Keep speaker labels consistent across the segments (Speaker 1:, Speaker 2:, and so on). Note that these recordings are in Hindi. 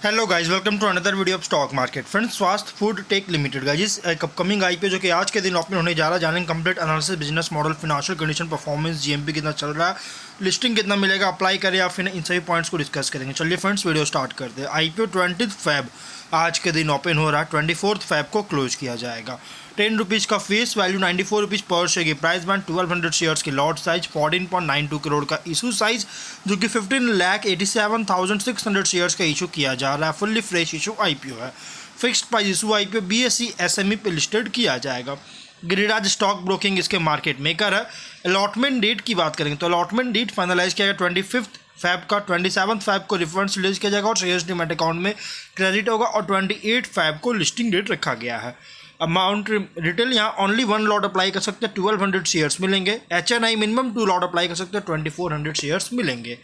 Speaker 1: Hello guys, welcome to another video of stock market. Friends, Swasthya food tech limited guys एक अपकमिंग आईपीओ जो कि आज के दिन ओपन होने जा रहा है। जानेंगे complete analysis, business model, financial condition, performance, GMP कितना चल रहा है, लिस्टिंग कितना मिलेगा, अप्लाई करें या फिर इन सभी पॉइंट्स को डिस्कस करेंगे। चलिए फ्रेंड्स, वीडियो स्टार्ट करते हैं। आईपीओ 20 फेब आज के दिन ओपन हो रहा है, 24 फेब को क्लोज किया जाएगा। 10 रुपीज़ का फेस वैल्यू, 94 रुपीज़ पर शेयर की प्राइस बैंड, 1200 शेयर्स की लॉट साइज, 14.92 करोड़ का इशू साइज जो कि 15,87,600 शेयर्स का इशू किया जा रहा है। फुल्ली फ्रेश इशू आईपीओ है। Fixed price issue IPO BSE SME पे लिस्टेड किया जाएगा। गिरिराज स्टॉक ब्रोकिंग इसके मार्केट मेकर है। अलॉटमेंट डेट की बात करेंगे तो अलॉटमेंट डेट फाइनलाइज किया गया 25 फैब का। 27 फैब को रिफंड्स रिलीज किया जाएगा और शेयर्स डीमैट अकाउंट में क्रेडिट होगा और 28 फैब को लिस्टिंग डेट रखा गया है। अमाउंट रिटेल यहाँ ओनली 1 लॉट अप्लाई कर सकते हैं, 1200 शेयर्स मिलेंगे। एचएनआई मिनिमम 2 लॉट अप्लाई कर सकते हैं, 2400 शेयर्स मिलेंगे।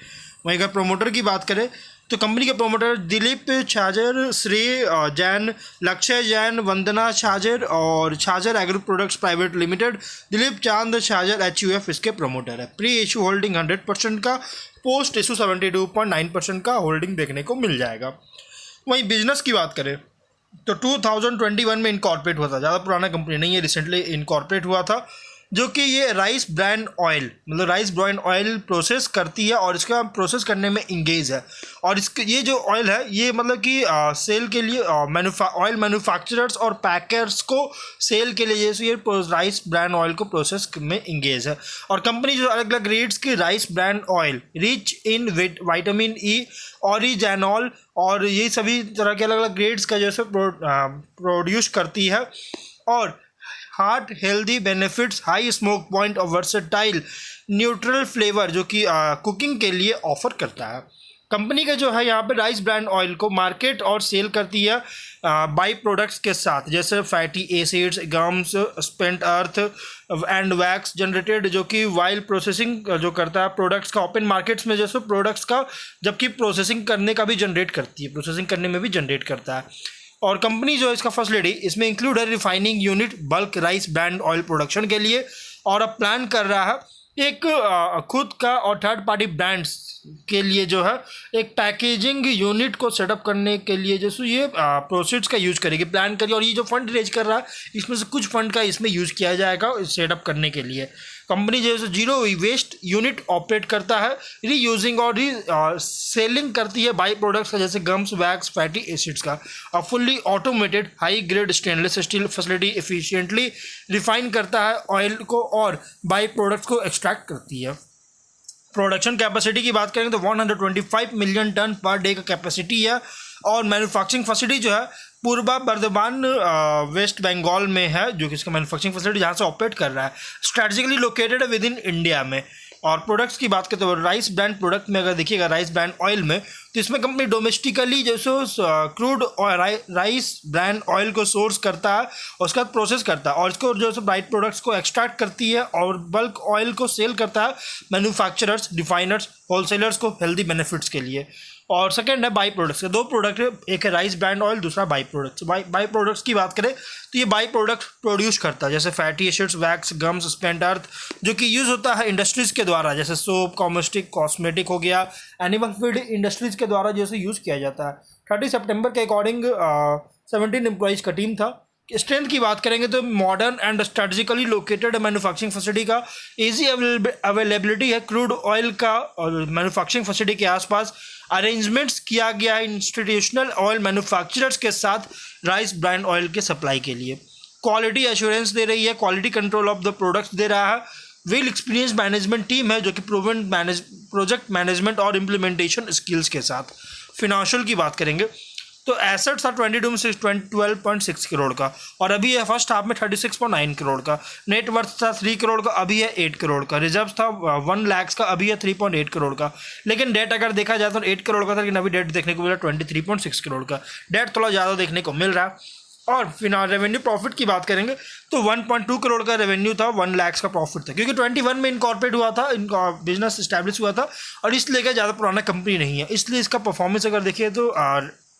Speaker 1: वहीं अगर प्रोमोटर की बात करें तो कंपनी के प्रोमोटर दिलीप छाजर, श्री जैन, लक्ष्य जैन, वंदना छाजर और Chhajer agro products private limited. Dilip Chand Chhajer HUF इसके प्रोमोटर है। प्री इशू होल्डिंग 100% का, पोस्ट इशू 72.9% का होल्डिंग देखने को मिल जाएगा। वहीं बिजनेस की बात करें तो 2021 में इनकॉर्पोरेट हुआ था, ज़्यादा पुराना कंपनी नहीं है, रिसेंटली इनकॉर्पोरेट हुआ था, जो कि ये राइस ब्रांड ऑयल मतलब राइस ब्रांड ऑयल प्रोसेस करती है और इसका प्रोसेस करने में इंगेज है। और इसके ये जो ऑयल है ये मतलब कि सेल के लिए ऑयल मैन्युफैक्चरर्स और पैकर्स को सेल के लिए जैसे ये राइस ब्रांड ऑयल को प्रोसेस में इंगेज है। और कंपनी जो अलग अलग ग्रेड्स की rice brand oil rich in vitamin E, oryzanol और ये सभी तरह के अलग अलग ग्रेड्स का जैसे प्रोड्यूस करती है। और heart healthy benefits, high smoke point और वर्सेटाइल न्यूट्रल फ्लेवर जो कि कुकिंग के लिए ऑफर करता है। कंपनी का जो है यहाँ पे राइस ब्रांड ऑयल को मार्केट और सेल करती है बाई प्रोडक्ट्स के साथ, जैसे fatty acids, gums, spent earth and wax generated, जो कि वाइल प्रोसेसिंग जो करता है प्रोडक्ट्स का ओपन मार्केट्स में जैसे प्रोडक्ट्स का, जबकि प्रोसेसिंग करने का भी जनरेट करती है, प्रोसेसिंग करने में भी जनरेट करता है। और कंपनी जो है इसका फैसिलिटी इसमें इंक्लूड है refining unit bulk rice brand oil production के लिए, और अब प्लान कर रहा है एक खुद का और थर्ड पार्टी ब्रांड्स के लिए जो है एक पैकेजिंग यूनिट को सेटअप करने के लिए जैसे ये प्रोसीड्स का यूज़ करेगी, प्लान करिए। और ये जो फंड रेज कर रहा है इसमें से कुछ फंड का इसमें यूज़ किया जाएगा सेटअप करने के लिए। कंपनी जैसे जीरो वेस्ट यूनिट ऑपरेट करता है, रीयूजिंग और सेलिंग करती है बाई प्रोडक्ट्स का, जैसे गम्स, वैक्स, फैटी एसिड्स का। और fully automated high grade stainless steel facility efficiently refine करता है ऑयल को और बाई प्रोडक्ट्स को एक्सट्रैक्ट करती है। प्रोडक्शन कैपेसिटी की बात करेंगे तो 125 मिलियन टन पर डे का कैपेसिटी है। और मैन्युफैक्चरिंग फैसिलिटी जो है पूर्वा बर्धमान वेस्ट बंगाल में है, जो कि इसका मैन्युफैक्चरिंग फैसिलिटी जहाँ से ऑपरेट कर रहा है, स्ट्रेटेजिकली लोकेटेड है विद इन इंडिया में। और प्रोडक्ट्स की बात करते हैं राइस ब्रांड प्रोडक्ट में अगर देखिएगा राइस ब्रांड ऑयल में, तो इसमें कंपनी डोमेस्टिकली जैसे क्रूड राइस ब्रांड ऑयल को सोर्स करता है और उसका प्रोसेस करता है और इसको जो है बाइट प्रोडक्ट्स को एक्सट्रैक्ट करती है और बल्क ऑयल को सेल करता है मैन्युफैक्चरर्स, डिफाइनर्स, होलसेलर्स को हेल्दी बेनिफिट्स के लिए। और सेकेंड है बाई प्रोडक्ट्स के, 2 प्रोडक्ट है, एक है राइस ब्रांड ऑयल, दूसरा बाई प्रोडक्ट्स। बाई प्रोडक्ट्स की बात करें तो ये बाई प्रोडक्ट प्रोड्यूस करता है जैसे fatty acids, wax, gums, spent earth, जो कि यूज़ होता है इंडस्ट्रीज़ के द्वारा, जैसे सोप, कॉस्मेटिक हो गया, एनिमल फीड इंडस्ट्रीज़ के द्वारा जैसे यूज़ किया जाता है। 30 सितंबर के अकॉर्डिंग 17 एम्प्लॉइज़ का टीम था। स्ट्रेंथ की बात करेंगे तो modern and strategically located manufacturing facility का, इजी अवेलेबिलिटी है क्रूड ऑयल का और मैन्युफैक्चरिंग फैसिलिटी के आसपास अरेंजमेंट्स किया गया है इंस्टीट्यूशनल ऑयल मैन्युफैक्चरर्स के साथ राइस ब्रांड ऑयल के सप्लाई के लिए। क्वालिटी एश्योरेंस दे रही है, quality control of the products दे रहा है। वेल एक्सपीरियंस मैनेजमेंट टीम है जो कि प्रूवन प्रोजेक्ट मैनेजमेंट और इम्प्लीमेंटेशन स्किल्स के साथ। फिनेंशियल की बात करेंगे तो एसेट्स था 22 में 12.6 करोड़ का और अभी है फर्स्ट हाफ में 36.9 करोड़ का। नेट वर्थ था 3 करोड़ का, अभी है 8 करोड़ का। रिजर्व था 1 लाख का, अभी है 3.8 करोड़ का। लेकिन डेट अगर देखा जाए तो 8 करोड़ का था, लेकिन अभी डेट देखने को मिला 23.6 करोड़ का। डेट थोड़ा ज़्यादा देखने को मिल रहा है। और रेवेन्यू प्रॉफिट की बात करेंगे तो 1.2 करोड़ का रेवेन्यू था, 1 लाख का प्रॉफिट था, क्योंकि 21 में इनकॉर्पोरेट हुआ था, इनका बिजनेस इस्टेब्लिश हुआ था और इसलिए क्या ज़्यादा पुराना कंपनी नहीं है, इसलिए इसका परफॉर्मेंस अगर देखिए तो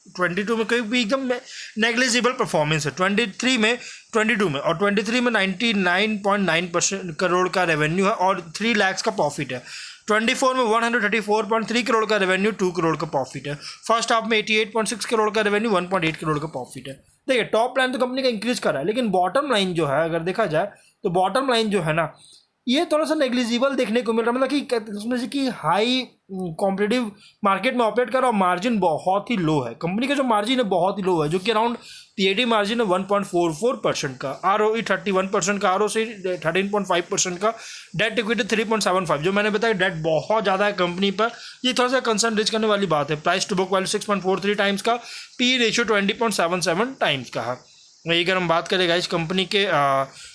Speaker 1: 22 में कोई भी एकदम नेग्लिजिबल परफॉर्मेंस है। 23 में 22 में और 23 में 99.9% करोड़ का रेवेन्यू है और 3 लाख का प्रॉफिट है। 24 में 134.3 करोड़ का रेवेन्यू, 2 करोड़ का प्रॉफिट है। फर्स्ट हाफ में 88.6 करोड़ का रेवेन्यू, 1.8 करोड़ का प्रॉफिट है। देखिए टॉप लाइन तो कंपनी का इंक्रीज कर रहा है, लेकिन बॉटम लाइन जो है अगर देखा जाए तो बॉटम लाइन जो है ना ये थोड़ा सा नेग्लिजिबल देखने को मिल रहा है। मतलब कि उसमें से कि हाई कॉम्पिटिटिव मार्केट में ऑपरेट कर रहा है और मार्जिन बहुत ही लो है। कंपनी का जो मार्जिन है बहुत ही लो है, जो कि अराउंड पीएटी मार्जिन है 1.44% का, आरओई 31% का, आरओसी 13.5% का, डेट इक्विटी 3.75। जो मैंने बताया डेट बहुत ज़्यादा है कंपनी पर, ये थोड़ा सा कंसर्न रेज करने वाली बात है। Price to book value 6.43 times का, पी रेशियो 20.77 टाइम्स का है। वही अगर हम बात करें गाइस कंपनी के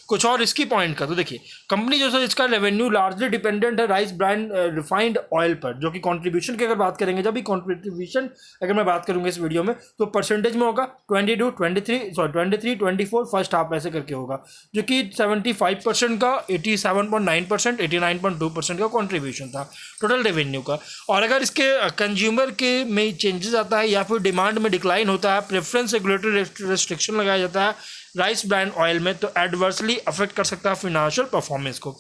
Speaker 1: कुछ और इसकी पॉइंट का, तो देखिए कंपनी जो है इसका रेवेन्यू लार्जली डिपेंडेंट है राइस ब्रांड रिफाइंड ऑयल पर, जो कि कंट्रीब्यूशन की अगर बात करेंगे, जब भी कंट्रीब्यूशन अगर मैं बात करूंगा इस वीडियो में तो परसेंटेज में होगा 22, 23, 24 फर्स्ट हाफ ऐसे करके होगा, जो कि 75% का, 87.9%, 89.2% का कॉन्ट्रीब्यूशन था टोटल रेवेन्यू का। और अगर इसके कंज्यूमर के में चेंजेस आता है या फिर डिमांड में डिक्लाइन होता है, प्रेफरेंस रेगुलेटरी रेस्ट्रिक्शन लगाया जाता है राइस ब्रांड ऑयल में, तो एडवर्सली अफेक्ट कर सकता है फाइनेंशियल परफॉर्मेंस को।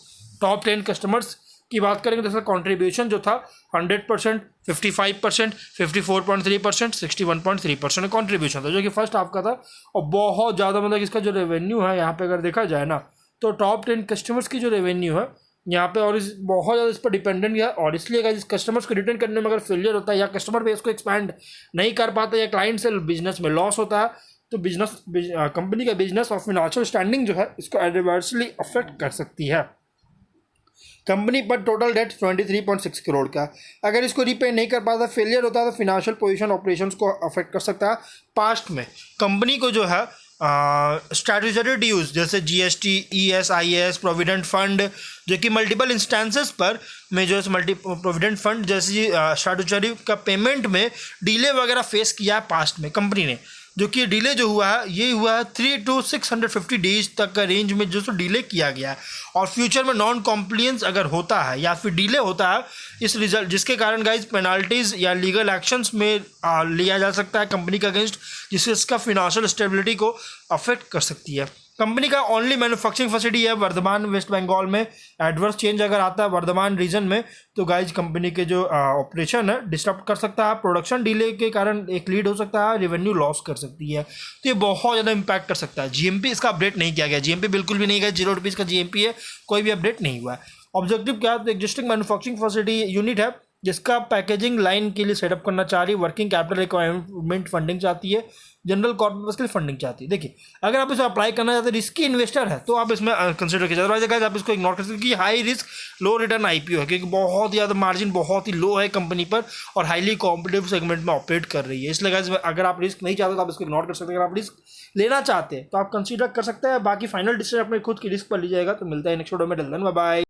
Speaker 1: टॉप 10 कस्टमर्स की बात करेंगे तो इसका कॉन्ट्रीब्यूशन जो था 100%, 55%, 54.3%, 61.3% कॉन्ट्रीब्यूशन था, जो कि फर्स्ट हाफ का था। और बहुत ज़्यादा मतलब इसका जो रेवेन्यू है यहाँ पे अगर देखा जाए ना तो टॉप 10 कस्टमर्स की जो रेवेन्यू है यहाँ पे और इस बहुत ज़्यादा इस पर डिपेंडेंट है। और इसलिए अगर इस कस्टमर्स को रिटर्न करने में अगर फेलियर होता है या कस्टमर बेस को एक्सपैंड नहीं कर पाता या क्लाइंट से बिजनेस में लॉस होता है, तो कंपनी का बिजनेस और फिनेंशियल स्टैंडिंग जो है इसको एडवर्सली अफेक्ट कर सकती है। कंपनी पर टोटल डेट 23.6 करोड़ का, अगर इसको रीपे नहीं कर पाता, फेलियर होता है, तो फिनेंशियल पोजीशन ऑपरेशंस को अफेक्ट कर सकता है। पास्ट में कंपनी को जो है स्ट्रैटेजिक ड्यूज जैसे जीएसटी, ईएसआईएस, प्रोविडेंट फंड, जो कि मल्टीपल इंस्टेंसेस पर में जो है प्रोविडेंट फंड जैसी स्ट्रैटेजिक का पेमेंट में डिले वगैरह फेस किया है पास्ट में कंपनी ने, जो कि डिले जो हुआ है ये हुआ है 3 to 650 डेज तक का रेंज में जो डिले किया गया है। और फ्यूचर में नॉन कॉम्प्लियंस अगर होता है या फिर डिले होता है इस रिजल्ट, जिसके कारण गाइज पेनाल्टीज या लीगल एक्शंस में लिया जा सकता है कंपनी के अगेंस्ट, जिससे इसका फिनेंशियल स्टेबिलिटी को अफेक्ट कर सकती है। कंपनी का ओनली मैन्युफैक्चरिंग फैसिलिटी है वर्धमान वेस्ट बंगाल में। एडवर्स चेंज अगर आता है वर्धमान रीजन में तो गाइज कंपनी के जो ऑपरेशन है डिस्टर्ब कर सकता है, प्रोडक्शन डिले के कारण एक लीड हो सकता है, रेवेन्यू लॉस कर सकती है, तो ये बहुत ज़्यादा इंपैक्ट कर सकता है। जीएमपी इसका अपडेट नहीं किया गया, जीएमपी बिल्कुल भी नहीं गया, 0 रुपीज़ का जीएमपी है, कोई भी अपडेट नहीं हुआ है। ऑब्जेक्टिव क्या है, एग्जिस्टिंग मैन्युफैक्चरिंग फैसिलिटी यूनिट है जिसका पैकेजिंग लाइन के लिए सेटअप करना चाह रही है, वर्किंग कैपिटल रिक्वायरमेंट फंडिंग चाहती है, जनरल कॉर्पोरेट के लिए फंडिंग चाहती है। देखिए अगर आप इसे अप्लाई करना चाहते हैं, रिस्की इन्वेस्टर है तो आप इसमें कंसिडर कीजिए, अदरवाइज आप इसको इग्नोर कर सकते हैं कि हाई रिस्क लो रिटर्न आईपीओ है, क्योंकि बहुत ज़्यादा मार्जिन बहुत ही लो है कंपनी पर और हाईली कॉम्पिटिटिव सेगमेंट में ऑपरेट कर रही है। इसलिए गाइस अगर आप रिस्क नहीं चाहते तो आप इसको इग्नोर कर सकते हैं। अगर आप रिस्क लेना चाहते हैं तो आप कंसिडर कर सकते हैं, बाकी फाइनल डिसीजन अपने खुद की रिस्क पर लीजिएगा। तो मिलता है नेक्स्ट वीडियो में, बाय बाय।